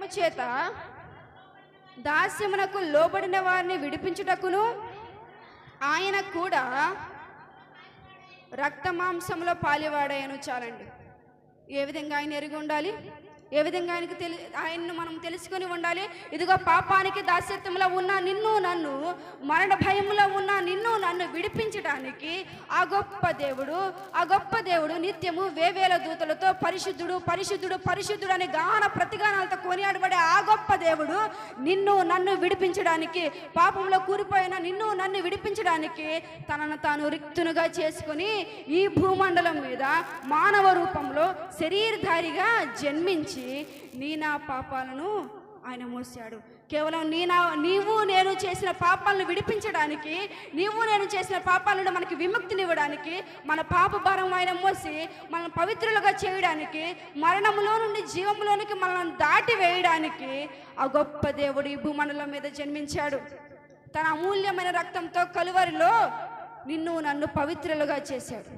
భయము చేత దాస్యమునకు లోబడిన వారిని విడిపించుటకును ఆయన కూడా రక్త మాంసంలో పాలివాడయ్యను. చాలండి. ఏ విధంగా ఆయన ఎరిగి ఉండాలి, ఏ విధంగా ఆయన్ను మనం తెలుసుకొని ఉండాలి. ఇదిగో పాపానికి దాస్యత్వంలో ఉన్న నిన్ను నన్ను, మరణ భయంలో ఉన్న నిన్ను నన్ను విడిపించడానికి ఆ గొప్ప దేవుడు నిత్యము వేవేల దూతలతో పరిశుద్ధుడు పరిశుద్ధుడు పరిశుద్ధుడు అని గాన ప్రతిగానాలతో కొనియాడబడే ఆ గొప్ప దేవుడు నిన్ను నన్ను విడిపించడానికి, పాపంలో కూలిపోయిన నిన్ను నన్ను విడిపించడానికి తనను తాను రిక్తునుగా చేసుకుని ఈ భూమండలం మీద మానవ రూపంలో శరీరధారిగా జన్మించి నా పాపాలను ఆయన మోసాడు. కేవలం నీవు నేను చేసిన పాపాలను విడిపించడానికి, నీవు నేను చేసిన పాపాలను మనకి విముక్తినివ్వడానికి, మన పాప భారం ఆయన మోసి మనల్ని పవిత్రులుగా చేయడానికి, మరణంలో నుండి జీవంలోనికి మనల్ని దాటి వేయడానికి ఆ గొప్ప దేవుడు ఈ భూమండలం మీద జన్మించాడు. తన అమూల్యమైన రక్తంతో కలువరిలో నిన్ను నన్ను పవిత్రులుగా చేశాడు.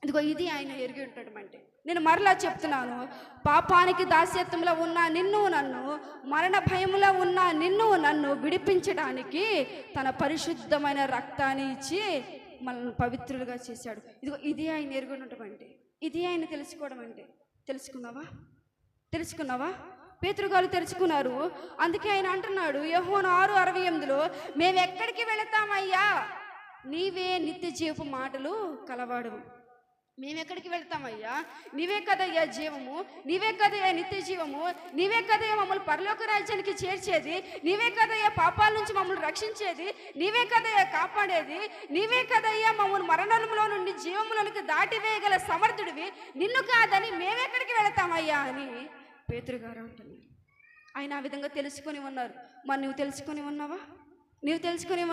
ఇదిగో ఇది ఆయన ఎరిగి ఉంటాడు. అంటే నేను మరలా చెప్తున్నాను, పాపానికి దాస్యత్వంలో ఉన్న నిన్ను నన్ను, మరణ భయంలో ఉన్న నిన్ను నన్ను విడిపించడానికి తన పరిశుద్ధమైన రక్తాన్ని ఇచ్చి మనల్ని పవిత్రులుగా చేశాడు. ఇదిగో ఇది ఆయన ఎరిగి ఉండటం అంటే, ఇది ఆయన తెలుసుకోవడం అంటే. తెలుసుకున్నావా? పేతురు గారు తెలుసుకున్నారు. అందుకే ఆయన అంటున్నాడు యోహాను 6:68, మేము ఎక్కడికి వెళతామయ్యా, నీవే నిత్య జీవపు మాటలు కలవాడు. మేము ఎక్కడికి వెళ్తామయ్యా, నీవే కదయ్యా జీవము, నీవే కదయ్యా నిత్య జీవము, నీవే కదయ్యా మమ్మల్ని పరలోక రాజ్యానికి చేర్చేది, నీవే కదయ్యా పాపాల నుంచి మమ్మల్ని రక్షించేది, నీవే కదయ్యా కాపాడేది, నీవే కదయ్యా మమ్మల్ని మరణంలో నుండి జీవంలోనికి దాటివేయగల సమర్థుడివి, నిన్ను కాదని మేమెక్కడికి వెళతామయ్యా అని పేతురు గారు అంటున్నారు. ఆయన ఆ విధంగా తెలుసుకొని ఉన్నారు. మరి నువ్వు తెలుసుకొని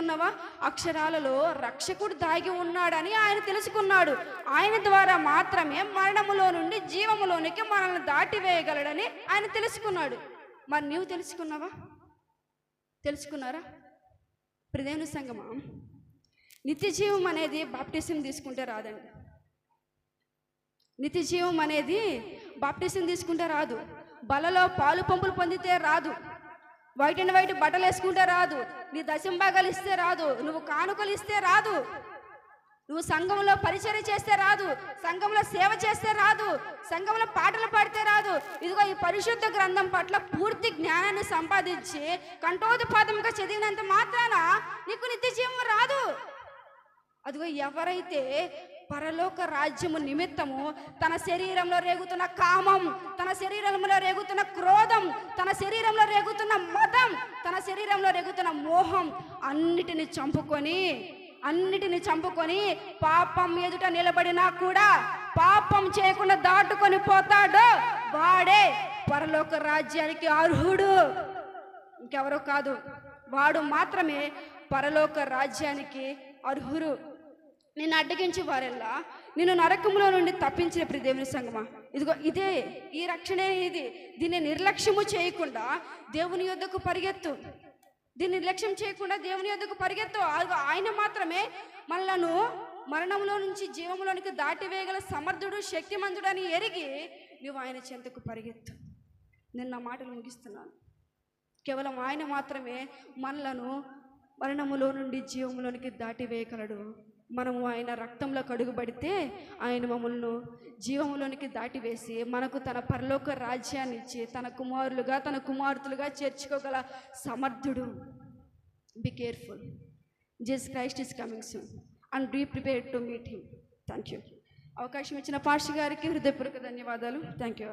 ఉన్నావా? అక్షరాలలో రక్షకుడు దాగి ఉన్నాడని ఆయన తెలుసుకున్నాడు. ఆయన ద్వారా మాత్రమే మరణములో నుండి జీవములోనికి మనల్ని దాటివేయగలడని ఆయన తెలుసుకున్నాడు. మరి నీవు తెలుసుకున్నారా? ప్రియమైన సంగమా, నిత్య జీవం అనేది బాప్టిజం తీసుకుంటే రాదండి. నిత్య జీవం అనేది బాప్టిజం తీసుకుంటే రాదు. బలలో పాలు పంపులు పొందితే రాదు. వైట్ అండ్ వైట్ బట్టలు వేసుకుంటే రాదు. నీ దశంభాగాలు ఇస్తే రాదు. నువ్వు కానుకలు ఇస్తే రాదు. నువ్వు సంఘంలో పరిచర్య చేస్తే రాదు. సంఘంలో సేవ చేస్తే రాదు. సంఘంలో పాటలు పాడితే రాదు. ఇదిగో ఈ పరిశుద్ధ గ్రంథం పట్ల పూర్తి జ్ఞానాన్ని సంపాదించి కంఠోత్పాదంగా చదివినంత మాత్రాన నీకు నిత్య జీవం రాదు. అదిగో ఎవరైతే పరలోక రాజ్యము నిమిత్తము తన శరీరంలో రేగుతున్న కామం, తన శరీరంలో రేగుతున్న క్రోధం, తన శరీరంలో రేగుతున్న మతం, తన శరీరంలో రేగుతున్న మోహం అన్నిటిని చంపుకొని పాపం ఎదుట నిలబడినా కూడా పాపం చేయకుండా దాటుకొని పోతాడో వాడే పరలోక రాజ్యానికి అర్హుడు. ఇంకెవరో కాదు, వాడు మాత్రమే పరలోక రాజ్యానికి అర్హుడు. నిన్ను అడ్డగించి వారెల్లా నిన్ను నరకములో నుండి తప్పించిన ప్రియ దేవుని సంగమా, ఇదిగో ఇదే ఈ రక్షణే. దీన్ని నిర్లక్ష్యము చేయకుండా దేవుని యొద్దకు పరిగెత్తు. దీన్ని నిర్లక్ష్యం చేయకుండా దేవుని యొద్దకు పరిగెత్తు. ఆయన మాత్రమే మనలను మరణంలో నుంచి జీవంలోనికి దాటివేయగల సమర్థుడు, శక్తిమంతుడు అని ఎరిగి నువ్వు ఆయన చెంతకు పరిగెత్తు. నేను నా మాటలు ముగిస్తున్నాను. కేవలం ఆయన మాత్రమే మనలను మరణములో నుండి జీవంలోనికి దాటివేయగలడు. మనము ఆయన రక్తంలో కడుగుబడితే ఆయన మమ్మల్ని జీవంలోనికి దాటివేసి మనకు తన పరలోక రాజ్యాన్ని ఇచ్చి తన కుమారులుగా తన కుమార్తెలుగా చేర్చుకోగల సమర్థుడు. Be careful. Jesus Christ is coming soon and be prepared to meet him. Thank you. అవకాశం ఇచ్చిన పాస్టర్ గారికి హృదయపూర్వక ధన్యవాదాలు. Thank you.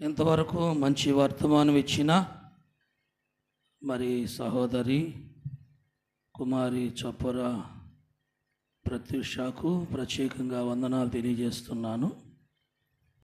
ఇంతవరకు మంచి వర్తమానం ఇచ్చిన మరి సహోదరి కుమారి చొప్పర ప్రత్యూషకు ప్రత్యేకంగా వందనాలు తెలియజేస్తున్నాను.